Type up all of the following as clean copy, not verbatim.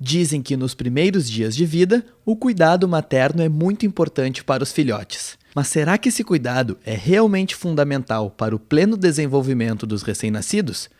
Dizem que nos primeiros dias de vida, o cuidado materno é muito importante para os filhotes. Mas será que esse cuidado é realmente fundamental para o pleno desenvolvimento dos recém-nascidos?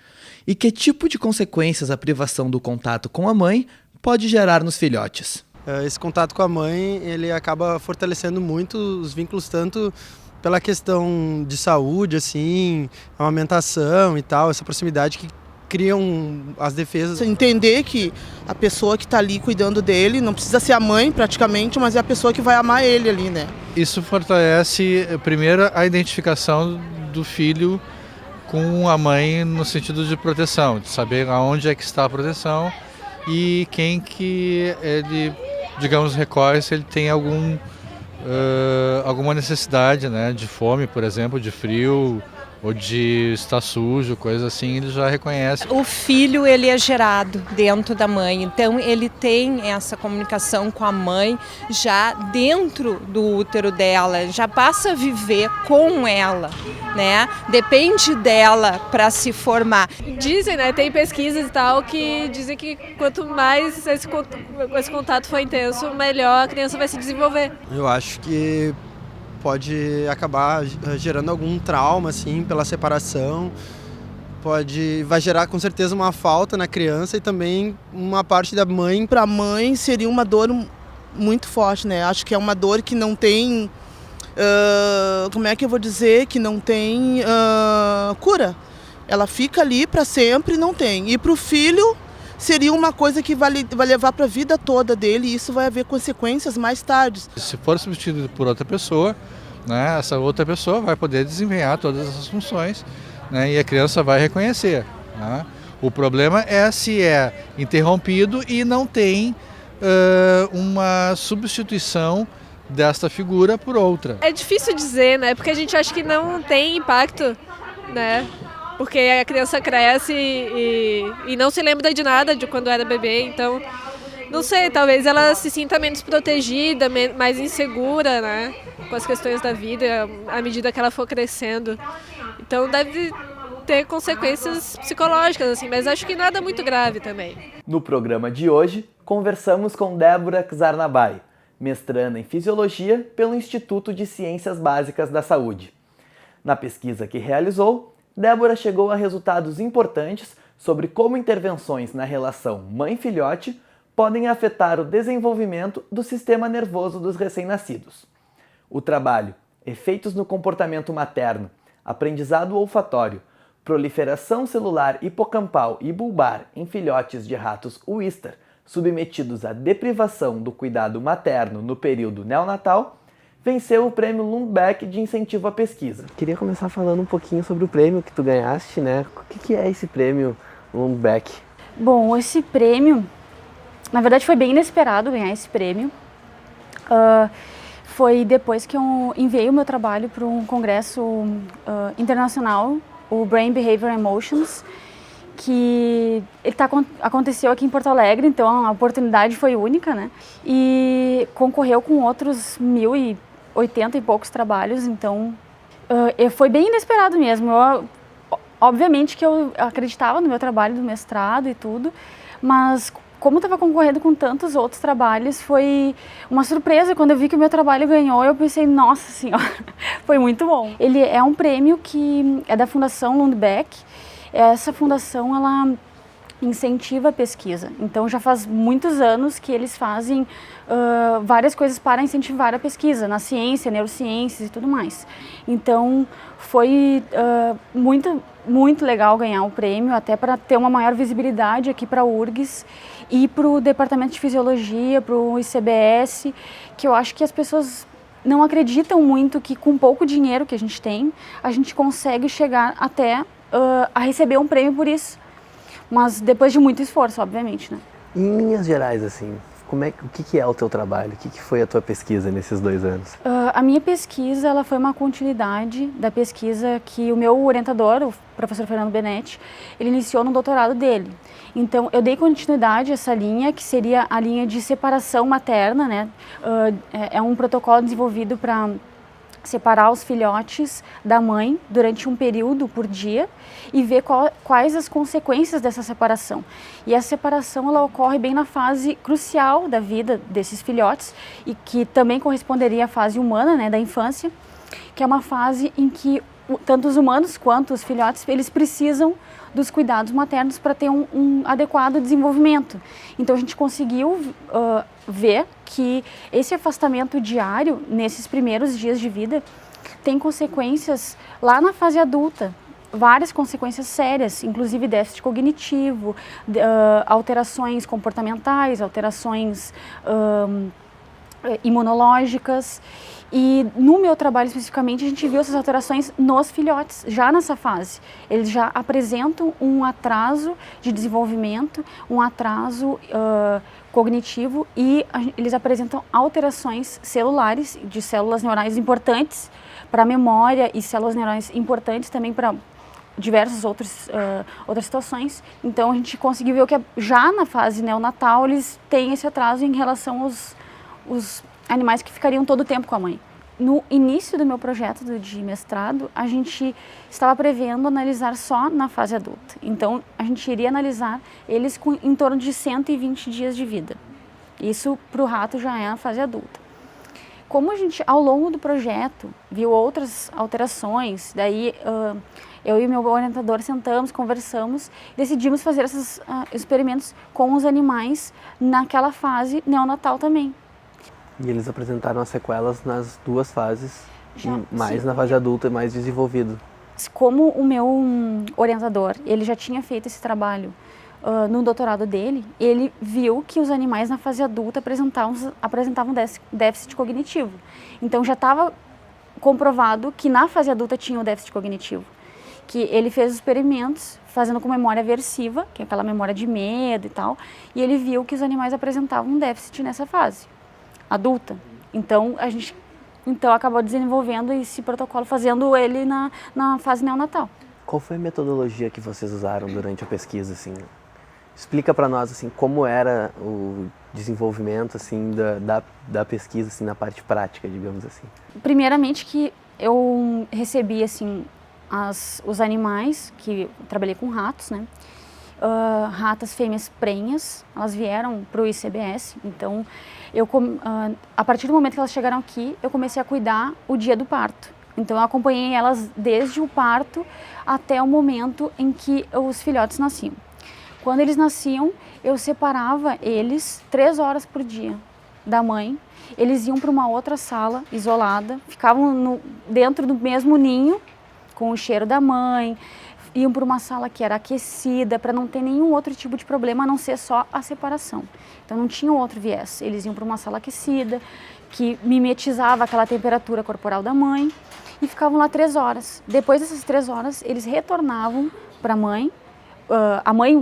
E que tipo de consequências a privação do contato com a mãe pode gerar nos filhotes? Esse contato com a mãe, ele acaba fortalecendo muito os vínculos, tanto pela questão de saúde, assim, amamentação e tal, essa proximidade que criam as defesas. Entender que a pessoa que está ali cuidando dele não precisa ser a mãe praticamente, mas é a pessoa que vai amar ele ali, né? Isso fortalece, primeiro, a identificação do filho com a mãe no sentido de proteção, de saber aonde é que está a proteção e quem que ele, digamos, recorre se ele tem alguma necessidade, né, de fome, por exemplo, de frio, ou de estar sujo, coisa assim, ele já reconhece. O filho, ele é gerado dentro da mãe, então ele tem essa comunicação com a mãe já dentro do útero dela, já passa a viver com ela, né? Depende dela para se formar. Dizem, né, tem pesquisas e tal que dizem que quanto mais esse contato for intenso, melhor a criança vai se desenvolver. Eu acho que pode acabar gerando algum trauma, assim, pela separação. Vai gerar com certeza uma falta na criança e também uma parte da mãe. Para a mãe seria uma dor muito forte, né? Acho que é uma dor que não tem, como é que eu vou dizer, que não tem cura. Ela fica ali para sempre e não tem. E para o filho seria uma coisa que vai levar para a vida toda dele e isso vai haver consequências mais tarde. Se for substituído por outra pessoa, né, essa outra pessoa vai poder desempenhar todas essas funções, né, e a criança vai reconhecer. Né? O problema é se é interrompido e não tem uma substituição desta figura por outra. É difícil dizer, né, porque a gente acha que não tem impacto, né? Porque a criança cresce e não se lembra de nada de quando era bebê, então, não sei, talvez ela se sinta menos protegida, mais insegura, né, com as questões da vida, à medida que ela for crescendo. Então deve ter consequências psicológicas, assim, mas acho que nada muito grave também. No programa de hoje, conversamos com Débora Czarnabai, mestranda em Fisiologia pelo Instituto de Ciências Básicas da Saúde. Na pesquisa que realizou, Débora chegou a resultados importantes sobre como intervenções na relação mãe-filhote podem afetar o desenvolvimento do sistema nervoso dos recém-nascidos. O trabalho Efeitos no Comportamento Materno, Aprendizado Olfatório, Proliferação Celular Hipocampal e Bulbar em filhotes de ratos Ouister submetidos à deprivação do cuidado materno no período neonatal, venceu o prêmio Lundbeck de incentivo à pesquisa. Queria começar falando um pouquinho sobre o prêmio que tu ganhaste, né? O que é esse prêmio Lundbeck? Bom, esse prêmio, na verdade foi bem inesperado ganhar esse prêmio. Foi depois que eu enviei o meu trabalho para um congresso internacional, o Brain Behavior Emotions, que aconteceu aqui em Porto Alegre, então a oportunidade foi única, né? E concorreu com outros 1.080 e poucos trabalhos, então foi bem inesperado mesmo. Obviamente que eu acreditava no meu trabalho do mestrado e tudo, mas como estava concorrendo com tantos outros trabalhos, foi uma surpresa. Quando eu vi que o meu trabalho ganhou, eu pensei, nossa senhora, foi muito bom. Ele é um prêmio que é da Fundação Lundbeck. Essa fundação, ela incentiva a pesquisa. Então, já faz muitos anos que eles fazem várias coisas para incentivar a pesquisa, na ciência, neurociências e tudo mais. Então, foi muito legal ganhar o prêmio, até para ter uma maior visibilidade aqui para a URGS e para o Departamento de Fisiologia, para o ICBS, que eu acho que as pessoas não acreditam muito que com pouco dinheiro que a gente tem, a gente consegue chegar até a receber um prêmio por isso, mas depois de muito esforço, obviamente, né? Em linhas gerais, assim, o que é o teu trabalho? O que foi a tua pesquisa nesses 2 anos? A minha pesquisa, ela foi uma continuidade da pesquisa que o meu orientador, o professor Fernando Benetti, ele iniciou no doutorado dele. Então, eu dei continuidade a essa linha, que seria a linha de separação materna, né? É um protocolo desenvolvido para separar os filhotes da mãe durante um período por dia e ver quais as consequências dessa separação. E essa separação ela ocorre bem na fase crucial da vida desses filhotes e que também corresponderia à fase humana, né, da infância, que é uma fase em que tanto os humanos quanto os filhotes eles precisam dos cuidados maternos para ter um adequado desenvolvimento. Então a gente conseguiu ver que esse afastamento diário, nesses primeiros dias de vida, tem consequências lá na fase adulta, várias consequências sérias, inclusive déficit cognitivo, alterações comportamentais, alterações imunológicas. E no meu trabalho especificamente a gente viu essas alterações nos filhotes, já nessa fase. Eles já apresentam um atraso de desenvolvimento, um atraso cognitivo e eles apresentam alterações celulares, de células neurais importantes para a memória e células neurais importantes também para diversas outras situações. Então a gente conseguiu ver que já na fase neonatal eles têm esse atraso em relação aos animais que ficariam todo o tempo com a mãe. No início do meu projeto de mestrado, a gente estava prevendo analisar só na fase adulta. Então, a gente iria analisar eles com em torno de 120 dias de vida. Isso para o rato já é a fase adulta. Como a gente, ao longo do projeto, viu outras alterações, daí eu e o meu orientador sentamos, conversamos, decidimos fazer esses experimentos com os animais naquela fase neonatal também. E eles apresentaram as sequelas nas duas fases, mais sim. na fase adulta e mais desenvolvido. Como o meu orientador, ele já tinha feito esse trabalho no doutorado dele, ele viu que os animais na fase adulta apresentavam déficit cognitivo. Então já estava comprovado que na fase adulta tinha o déficit cognitivo. Que ele fez experimentos fazendo com memória aversiva, que é aquela memória de medo e tal, e ele viu que os animais apresentavam um déficit nessa fase adulta. Então a gente acabou desenvolvendo esse protocolo, fazendo ele na fase neonatal. Qual foi a metodologia que vocês usaram durante a pesquisa, assim? Explica para nós, assim, como era o desenvolvimento, assim, da pesquisa, assim, na parte prática, digamos assim. Primeiramente que eu recebi, assim, os animais, que trabalhei com ratos, né? Ratas fêmeas prenhas, elas vieram para o ICBS, então a partir do momento que elas chegaram aqui, eu comecei a cuidar o dia do parto. Então eu acompanhei elas desde o parto até o momento em que os filhotes nasciam. Quando eles nasciam, eu separava eles 3 horas por dia da mãe. Eles iam para uma outra sala isolada, ficavam dentro do mesmo ninho, com o cheiro da mãe, iam para uma sala que era aquecida, para não ter nenhum outro tipo de problema, a não ser só a separação. Então não tinha outro viés. Eles iam para uma sala aquecida, que mimetizava aquela temperatura corporal da mãe, e ficavam lá 3 horas. Depois dessas 3 horas, eles retornavam para a mãe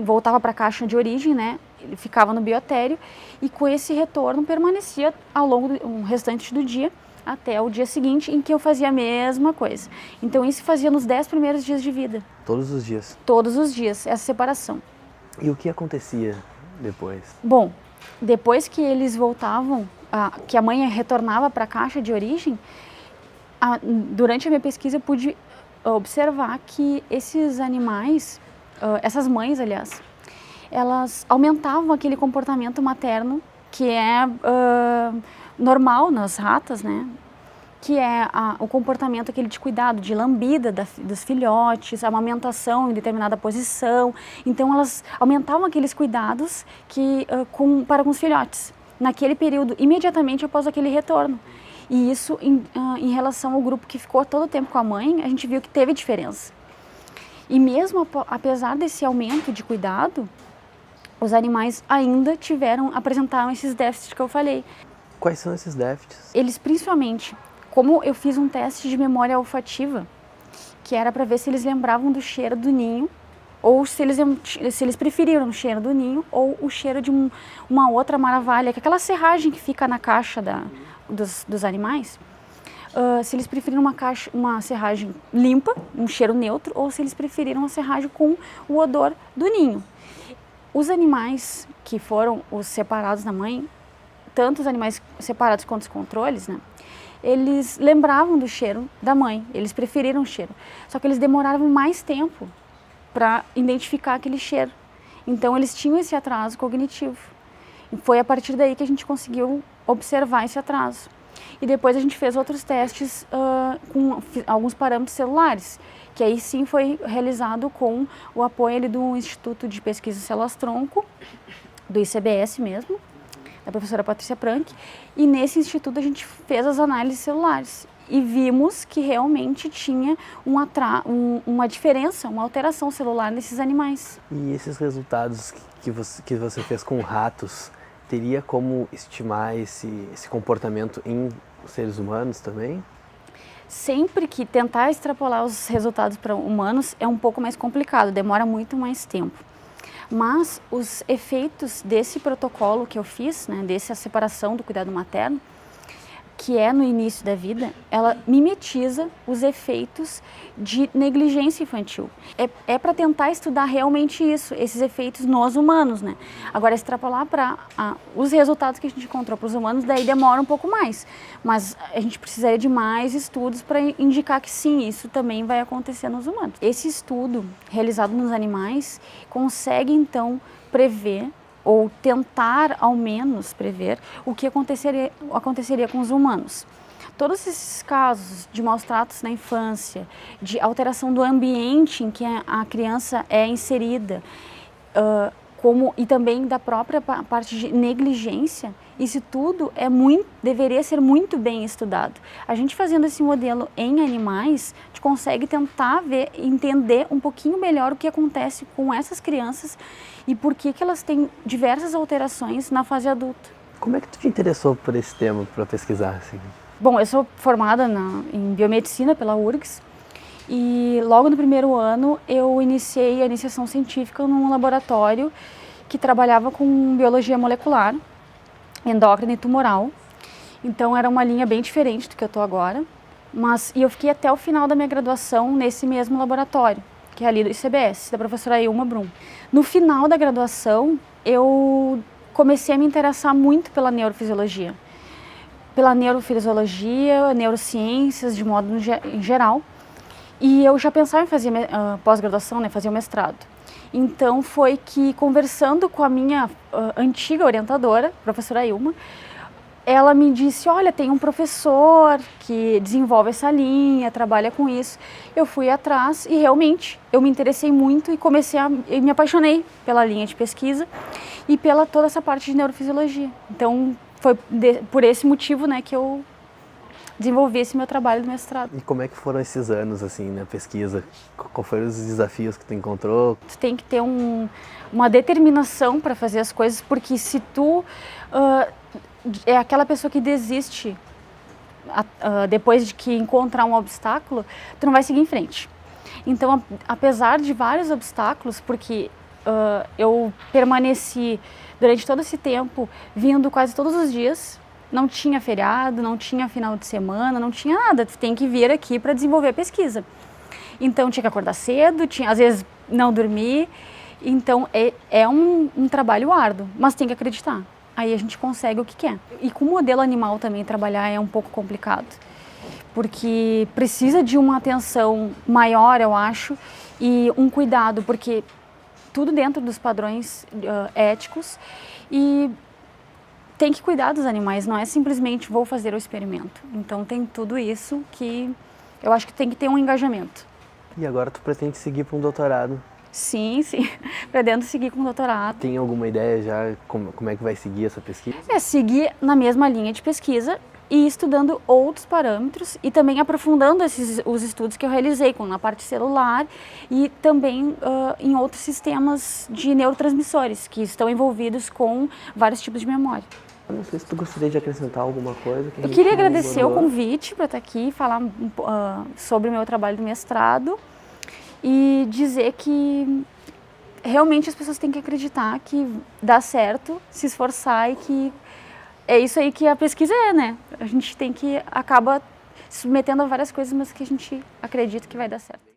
voltava para a caixa de origem, né? Ele ficava no biotério, e com esse retorno permanecia ao longo do restante do dia, até o dia seguinte, em que eu fazia a mesma coisa. Então isso fazia nos 10 primeiros dias de vida. Todos os dias? Todos os dias, essa separação. E o que acontecia depois? Bom, depois que eles voltavam, que a mãe retornava para a caixa de origem, durante a minha pesquisa eu pude observar que esses animais, essas mães, aliás, elas aumentavam aquele comportamento materno que é normal nas ratas, né? Que é o comportamento aquele de cuidado, de lambida dos filhotes, a amamentação em determinada posição. Então elas aumentavam aqueles cuidados para com os filhotes, naquele período, imediatamente após aquele retorno. E isso, em relação ao grupo que ficou todo o tempo com a mãe, a gente viu que teve diferença. E mesmo apesar desse aumento de cuidado, os animais ainda apresentaram esses déficits que eu falei. Quais são esses déficits? Eles principalmente, como eu fiz um teste de memória olfativa, que era para ver se eles lembravam do cheiro do ninho, ou se eles preferiram o cheiro do ninho ou o cheiro de uma outra maravilha, que é aquela serragem que fica na caixa dos animais. Se eles preferiram uma serragem limpa, um cheiro neutro, ou se eles preferiram uma serragem com o odor do ninho. Os animais que foram os separados da mãe, tanto os animais separados quanto os controles, né, eles lembravam do cheiro da mãe, eles preferiram o cheiro. Só que eles demoravam mais tempo para identificar aquele cheiro. Então eles tinham esse atraso cognitivo. E foi a partir daí que a gente conseguiu observar esse atraso. E depois a gente fez outros testes com alguns parâmetros celulares, que aí sim foi realizado com o apoio ali do Instituto de Pesquisa em Células-Tronco, do ICBS mesmo, da professora Patrícia Prank, e nesse instituto a gente fez as análises celulares e vimos que realmente tinha uma diferença, uma alteração celular nesses animais. E esses resultados que você fez com ratos, teria como estimar esse comportamento em seres humanos também? Sempre que tentar extrapolar os resultados para humanos é um pouco mais complicado, demora muito mais tempo. Mas os efeitos desse protocolo que eu fiz, né, dessa separação do cuidado materno, que é no início da vida, ela mimetiza os efeitos de negligência infantil. É para tentar estudar realmente isso, esses efeitos nos humanos, né? Agora, extrapolar para os resultados que a gente encontrou para os humanos, daí demora um pouco mais. Mas a gente precisaria de mais estudos para indicar que sim, isso também vai acontecer nos humanos. Esse estudo, realizado nos animais, consegue então prever ou tentar, ao menos, prever o que aconteceria com os humanos. Todos esses casos de maus tratos na infância, de alteração do ambiente em que a criança é inserida, e também da própria parte de negligência, isso tudo deveria ser muito bem estudado. A gente fazendo esse modelo em animais, a gente consegue tentar entender um pouquinho melhor o que acontece com essas crianças e por que elas têm diversas alterações na fase adulta. Como é que tu te interessou por esse tema, para pesquisar assim? Bom, eu sou formada em biomedicina pela URGS e logo no primeiro ano eu iniciei a iniciação científica num laboratório que trabalhava com biologia molecular, endócrina e tumoral. Então era uma linha bem diferente do que eu estou agora. E eu fiquei até o final da minha graduação nesse mesmo laboratório, que é ali do ICBS, da professora Ilma Brum. No final da graduação, eu comecei a me interessar muito pela neurofisiologia. Pela neurofisiologia, neurociências, de modo em geral. E eu já pensava em fazer pós-graduação, né, fazer o mestrado. Então foi que, conversando com a minha antiga orientadora, professora Ilma, ela me disse, olha, tem um professor que desenvolve essa linha, trabalha com isso. Eu fui atrás e realmente eu me interessei muito e me apaixonei pela linha de pesquisa e pela toda essa parte de neurofisiologia. Então foi por esse motivo, né, que eu desenvolvi esse meu trabalho do mestrado. E como é que foram esses anos assim na pesquisa? Quais foram os desafios que tu encontrou? Tu tem que ter uma determinação para fazer as coisas, porque se tu é aquela pessoa que desiste depois de que encontrar um obstáculo, tu não vai seguir em frente. Então, apesar de vários obstáculos, porque eu permaneci durante todo esse tempo vindo quase todos os dias, não tinha feriado, não tinha final de semana, não tinha nada, tu tem que vir aqui para desenvolver a pesquisa. Então tinha que acordar cedo, às vezes não dormir, então é um trabalho árduo, mas tem que acreditar. Aí a gente consegue o que quer. E com o modelo animal também trabalhar é um pouco complicado, porque precisa de uma atenção maior, eu acho, e um cuidado, porque tudo dentro dos padrões éticos e tem que cuidar dos animais, não é simplesmente vou fazer o experimento. Então tem tudo isso que eu acho que tem que ter um engajamento. E agora tu pretende seguir para um doutorado? Sim, pretendo seguir com o doutorado. Tem alguma ideia já como é que vai seguir essa pesquisa? Seguir na mesma linha de pesquisa e estudando outros parâmetros e também aprofundando os estudos que eu realizei na parte celular e também em outros sistemas de neurotransmissores que estão envolvidos com vários tipos de memória. Não sei se tu gostaria de acrescentar alguma coisa. Eu queria agradecer o convite para estar aqui e falar sobre o meu trabalho de mestrado e dizer que realmente as pessoas têm que acreditar que dá certo, se esforçar e que é isso aí que a pesquisa né? A gente acaba se submetendo a várias coisas, mas que a gente acredita que vai dar certo.